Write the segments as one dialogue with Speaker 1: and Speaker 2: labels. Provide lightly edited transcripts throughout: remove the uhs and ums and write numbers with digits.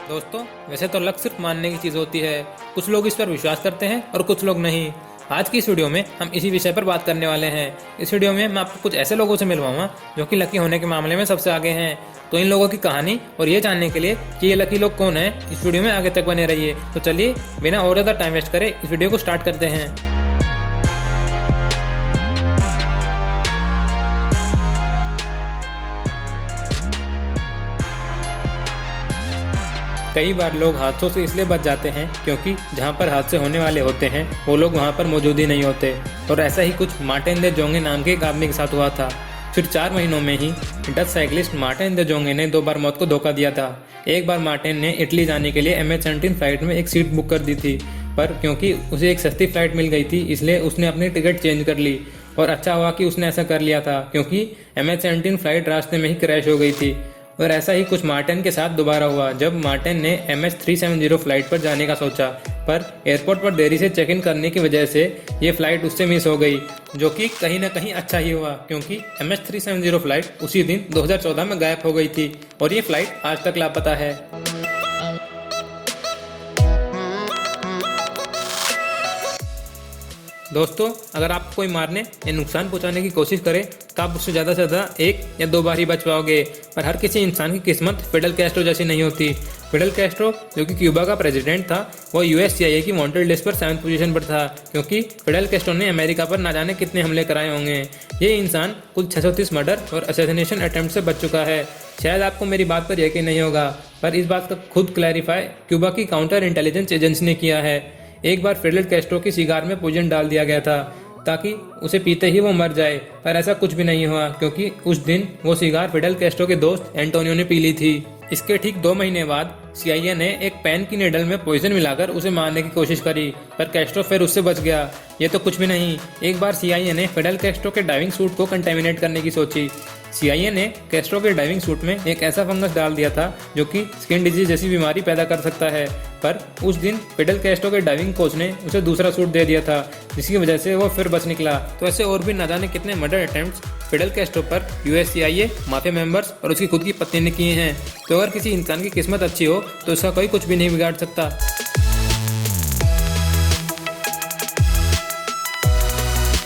Speaker 1: दोस्तों, वैसे तो लक सिर्फ मानने की चीज़ होती है। कुछ लोग इस पर विश्वास करते हैं और कुछ लोग नहीं। आज की इस वीडियो में हम इसी विषय पर बात करने वाले हैं। इस वीडियो में मैं आपको कुछ ऐसे लोगों से मिलवाऊंगा जो कि लकी होने के मामले में सबसे आगे हैं। तो इन लोगों की कहानी और ये जानने के लिए कि ये लकी लोग कौन है, इस वीडियो में आगे तक बने रहिए। तो चलिए बिना और ज़्यादा टाइम वेस्ट करे इस वीडियो को स्टार्ट करते हैं। कई बार लोग हादसों से इसलिए बच जाते हैं क्योंकि जहां पर हादसे होने वाले होते हैं वो लोग वहां पर मौजूद ही नहीं होते। और ऐसा ही कुछ मार्टिन दे जोंगे नाम के एक आदमी के साथ हुआ था। फिर 4 महीनों में ही डच साइकिलिस्ट मार्टिन दे जोंगे ने 2 बार मौत को धोखा दिया था। एक बार मार्टिन ने इटली जाने के लिए MH17 फ्लाइट में एक सीट बुक कर दी थी, पर क्योंकि उसे एक सस्ती फ्लाइट मिल गई थी इसलिए उसने अपनी टिकट चेंज कर ली। और अच्छा हुआ कि उसने ऐसा कर लिया था क्योंकि MH17 फ्लाइट रास्ते में ही क्रैश हो गई थी। और ऐसा ही कुछ मार्टिन के साथ दोबारा हुआ जब मार्टिन ने MH370 फ्लाइट पर जाने का सोचा, पर एयरपोर्ट पर देरी से चेक इन करने की वजह से ये फ्लाइट उससे मिस हो गई, जो कि कहीं ना कहीं अच्छा ही हुआ क्योंकि MH370 फ्लाइट उसी दिन 2014 में गायब हो गई थी और ये फ्लाइट आज तक लापता है। दोस्तों, अगर आप कोई मारने या नुकसान पहुंचाने की कोशिश करे तो आप उससे ज़्यादा से ज़्यादा 1 या 2 बार ही बच पाओगे। पर हर किसी इंसान की किस्मत फिडेल कैस्ट्रो जैसी नहीं होती। फिडेल कैस्ट्रो, जो कि क्यूबा का प्रेसिडेंट था, वो US CIA की वांटेड लिस्ट पर 7th पोजीशन पर था क्योंकि फिडेल कैस्ट्रो ने अमेरिका पर ना जाने कितने हमले कराए होंगे। ये इंसान कुल 630 मर्डर और असैसिनेशन अटेम्प्ट से बच चुका है। शायद आपको मेरी बात पर यकीन नहीं होगा, पर इस बात का खुद क्लैरिफाई क्यूबा की काउंटर इंटेलिजेंस एजेंसी ने किया है। एक बार फिडेल कैस्ट्रो की सिगार में पॉइजन डाल दिया गया था ताकि उसे पीते ही वो मर जाए, पर ऐसा कुछ भी नहीं हुआ क्योंकि उस दिन वो सिगार फिडेल कैस्ट्रो के दोस्त एंटोनियो ने पी ली थी। इसके ठीक 2 महीने बाद CIA ने एक पेन की निडल में पॉइजन मिलाकर उसे मारने की कोशिश करी, पर कैस्ट्रो फिर उससे बच गया। ये तो कुछ भी नहीं, एक बार CIA ने फिडेल कैस्ट्रो के डाइविंग सूट को कंटेमिनेट करने की सोची। CIA ने कैस्ट्रो के डाइविंग सूट में एक ऐसा फंगस डाल दिया था जो कि स्किन डिजीज जैसी बीमारी पैदा कर सकता है, पर उस दिन फिडेल कैस्ट्रो के डाइविंग कोच ने उसे दूसरा सूट दे दिया था जिसकी वजह से वो फिर बच निकला। तो ऐसे और भी न जाने कितने मर्डर अटेम्प्ट्स फिडेल कैस्ट्रो पर US CIA, माफिया मेंबर्स और उसकी खुद की पत्नी ने किए हैं। तो अगर किसी इंसान की किस्मत अच्छी हो तो उसका कोई कुछ भी नहीं बिगाड़ सकता।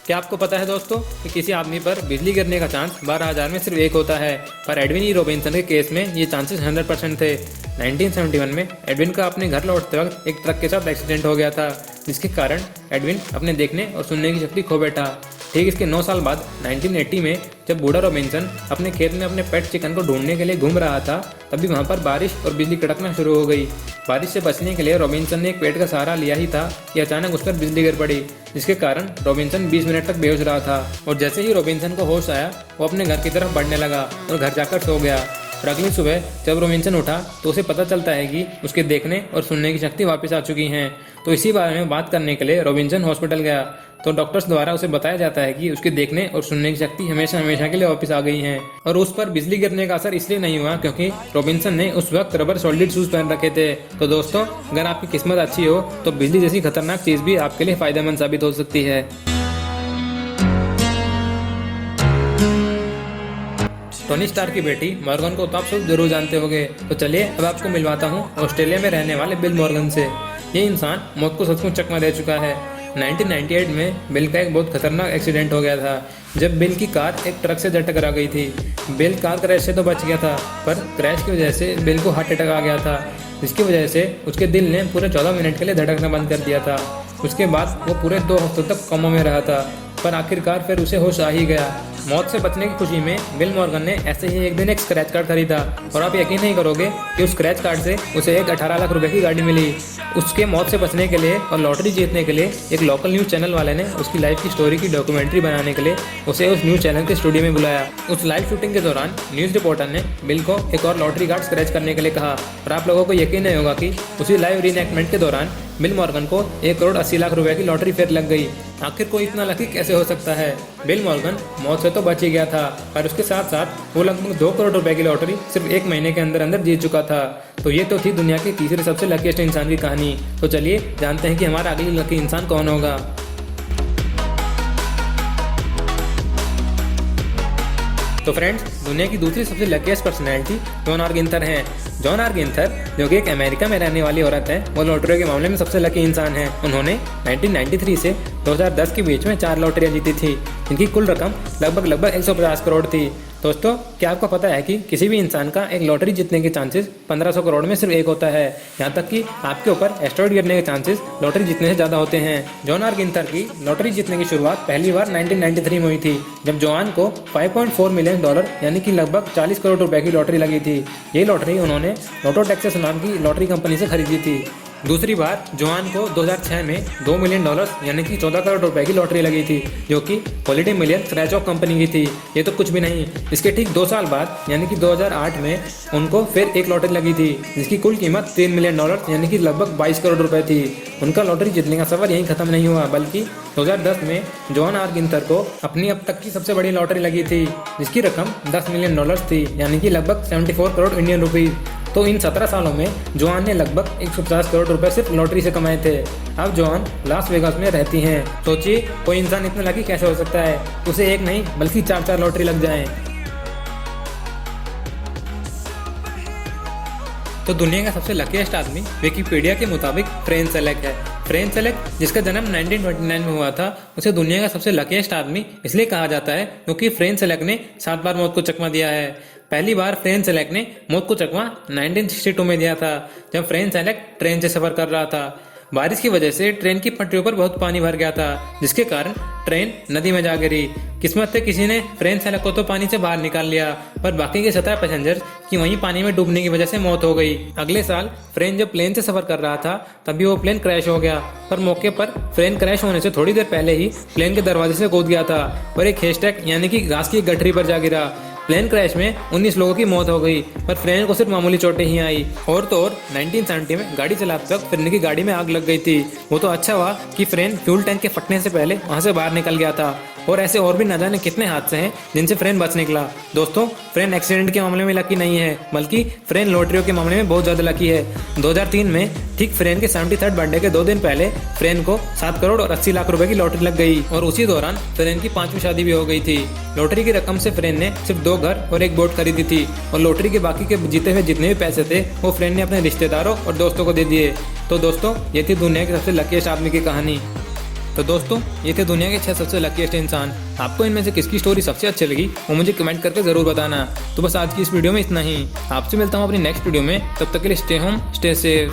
Speaker 1: क्या आपको पता है दोस्तों कि किसी आदमी पर बिजली गिरने का चांस 12,000 में सिर्फ 1 होता है, पर एडविन ई रॉबिन्सन के केस में ये चांसेस 100% थे। 1971 में एडविन का अपने घर लौटते वक्त एक ट्रक के साथ एक्सीडेंट हो गया था जिसके कारण एडविन अपने देखने और सुनने की शक्ति खो बैठा। ठीक इसके 9 साल बाद 1980 में जब बूढ़ा रॉबिन्सन अपने खेत में अपने पेट चिकन को ढूंढने के लिए घूम रहा था, तभी वहां पर बारिश और बिजली कड़कना शुरू हो गई। बारिश से बचने के लिए रॉबिन्सन ने एक पेड़ का सहारा लिया ही था कि अचानक उस पर बिजली गिर पड़ी, जिसके कारण रॉबिन्सन 20 मिनट तक बेहोश रहा था। और जैसे ही रॉबिन्सन को होश आया वो अपने घर की तरफ बढ़ने लगा और घर जाकर सो गया। और अगली सुबह जब रॉबिन्सन उठा तो उसे पता चलता है कि उसके देखने और सुनने की शक्ति वापस आ चुकी है। तो इसी बारे में बात करने के लिए रॉबिन्सन हॉस्पिटल गया तो डॉक्टर्स द्वारा उसे बताया जाता है कि उसके देखने और सुनने की शक्ति हमेशा हमेशा के लिए वापस आ गई है। और उस पर बिजली गिरने का असर इसलिए नहीं हुआ क्योंकि रॉबिन्सन ने उस वक्त रबर सोल्डेड शूज पहन रखे थे। तो दोस्तों, अगर आपकी किस्मत अच्छी हो तो बिजली जैसी खतरनाक चीज भी आपके लिए फायदेमंद साबित हो सकती है। टोनी स्टार की बेटी मॉर्गन को तो आप सब जरूर जानते होंगे। तो चलिए अब आपको मिलवाता हूँ ऑस्ट्रेलिया में रहने वाले बिल मॉर्गन से। ये इंसान मौत को सचमुच चकमा दे चुका है। 1998 में बिल का एक बहुत खतरनाक एक्सीडेंट हो गया था जब बिल की कार एक ट्रक से जा टकरा गई थी। बिल कार क्रैश से तो बच गया था, पर क्रैश की वजह से बिल को हार्ट अटैक आ गया था, जिसकी वजह से उसके दिल ने पूरे 14 मिनट के लिए धड़कना बंद कर दिया था। उसके बाद वो पूरे 2 हफ्तों तक कोमा में रहा था, पर आखिरकार फिर उसे होश आ ही गया। मौत से बचने की खुशी में बिल मॉर्गन ने ऐसे ही एक दिन एक स्क्रैच कार्ड खरीदा और आप यकीन नहीं करोगे कि उस स्क्रैच कार्ड से उसे एक 18 लाख रुपए की गाड़ी मिली। उसके मौत से बचने के लिए और लॉटरी जीतने के लिए एक लोकल न्यूज़ चैनल वाले ने उसकी लाइफ की स्टोरी की डॉक्यूमेंट्री बनाने के लिए उसे उस न्यूज़ चैनल के स्टूडियो में बुलाया। उस लाइव शूटिंग के दौरान न्यूज़ रिपोर्टर ने बिल को एक और लॉटरी कार्ड स्क्रैच करने के लिए कहा और आप लोगों को यकीन नहीं होगा कि उसी लाइव रीएनैक्टमेंट के दौरान बिल मॉर्गन को 1,80,00,000 रुपए की लॉटरी फिर लग गई। आखिर कोई इतना लकी कैसे हो सकता है? बिल मॉर्गन मौत से तो बच ही गया था, पर उसके साथ साथ वो लगभग 2 करोड़ रुपए की लॉटरी सिर्फ 1 महीने के अंदर अंदर जीत चुका था। तो ये तो थी दुनिया के तीसरे सबसे लकीस्ट इंसान की कहानी। तो चलिए जानते हैं कि हमारा अगली लकी इंसान कौन होगा। तो फ्रेंड्स, दुनिया की दूसरी सबसे luckiest personality John R Gunther हैं। जॉन आर गिंथर, जो कि एक अमेरिका में रहने वाली औरत है, वो लॉटरी के मामले में सबसे लकी इंसान है। उन्होंने 1993 से 2010 के बीच में 4 लॉटरियां जीती थी, जिनकी कुल रकम लगभग 150 करोड़ थी। दोस्तों, क्या आपको पता है कि किसी भी इंसान का एक लॉटरी जीतने के चांसेस 1500 करोड़ में सिर्फ एक होता है। यहाँ तक कि आपके ऊपर एस्टेरॉयड गिरने के चांसेस लॉटरी जीतने से ज़्यादा होते हैं। जॉन आर गिंथर की लॉटरी जीतने की शुरुआत पहली बार 1993 में हुई थी, जब जॉन को $5.4 मिलियन यानी कि लगभग 40 करोड़ रुपए की लॉटरी लगी थी। ये लॉटरी उन्होंने लोटो टेक्सास नाम की लॉटरी कंपनी से खरीदी थी। दूसरी बार जॉन को 2006 में $2 मिलियन यानी कि 14 करोड़ रुपए की लॉटरी लगी थी, जो कि holiday million scratch of company की थी। ये तो कुछ भी नहीं, इसके ठीक 2 साल बाद यानी कि 2008 में उनको फिर एक लॉटरी लगी थी, जिसकी कुल कीमत $3 मिलियन यानी कि लगभग 22 करोड़ रुपए थी। उनका लॉटरी जीतने का सफर यहीं खत्म नहीं हुआ, बल्कि 2010 में जॉन आर गिंथर को अपनी अब तक की सबसे बड़ी लॉटरी लगी थी, जिसकी रकम $10 मिलियन थी, यानी कि लगभग 74 करोड़ इंडियन रुपीज। तो इन 17 सालों में जॉन ने लगभग 150 करोड़ रुपए सिर्फ लॉटरी से कमाए थे। अब जॉन लास वेगास में रहती हैं। सोचिए, कोई इंसान इतना लकी कैसे हो सकता है, उसे एक नहीं बल्कि 4 लॉटरी लग जाएं। तो दुनिया का सबसे लकीस्ट आदमी विकिपीडिया के मुताबिक फ्रेंच सेलेक है। फ्रेंच सेलेक, जिसका जन्म 1929 में हुआ था, उसे दुनिया का सबसे लकीस्ट आदमी इसलिए कहा जाता है क्योंकि फ्रेंच सेलेक ने 7 बार मौत को चकमा दिया है। पहली बार फ्रेंच सेलेक ने मौत को चकमा 1962 में दिया था, जब फ्रेंच सेलेक ट्रेन से सफर कर रहा था। बारिश की वजह से ट्रेन की पटरियों पर बहुत पानी भर गया था, जिसके कारण ट्रेन नदी में जा गिरी। किस्मत से किसी ने फ्रेंच सेलेक को तो पानी से बाहर निकाल लिया, पर बाकी के 17 पैसेंजर्स की वहीं पानी में डूबने की वजह से मौत हो गई। अगले साल फ्रेन जब प्लेन से सफर कर रहा था, तभी वो प्लेन क्रैश हो गया, पर मौके पर फ्रेन क्रैश होने से थोड़ी देर पहले ही प्लेन के दरवाजे से कूद गया था और एक हेस्टैग यानी कि घास की गठरी पर जा गिरा। प्लेन क्रैश में 19 लोगों की मौत हो गई, पर फ्रेन को सिर्फ मामूली चोटें ही आई। और तो और 1970 में गाड़ी चलाते वक्त फ्रेन की गाड़ी में आग लग गई थी। वो तो अच्छा हुआ कि फ्रेन फ्यूल टैंक के फटने से पहले वहां से बाहर निकल गया था। और ऐसे और भी न जाने कितने हादसे हैं जिनसे फ्रेन बच निकला। दोस्तों, फ्रेन एक्सीडेंट के मामले में लकी नहीं है, बल्कि फ्रेन लॉटरियों के मामले में बहुत ज्यादा लकी है। 2003 में ठीक फ्रेन के 73rd बर्थडे के 2 दिन पहले फ्रेन को 7 करोड़ और 80 लाख रुपए की लॉटरी लग गई, और उसी दौरान फ्रेन की 5वीं शादी भी हो गई थी। लॉटरी की रकम से फ्रेन ने सिर्फ 2 घर और एक बोट खरीदी थी, और लॉटरी के बाकी के जीते हुए जितने भी पैसे थे वो फ्रेन ने अपने रिश्तेदारों और दोस्तों को दे दिए। तो दोस्तों, ये थी दुनिया के सबसे लकीस्ट आदमी की कहानी। तो दोस्तों, ये थे दुनिया के 6 सबसे लकीस्ट इंसान। आपको इनमें से किसकी स्टोरी सबसे अच्छी लगी वो मुझे कमेंट करके जरूर बताना। तो बस आज की इस वीडियो में इतना ही। आपसे मिलता हूँ अपनी नेक्स्ट वीडियो में, तब तक के लिए स्टे होम, स्टे सेफ।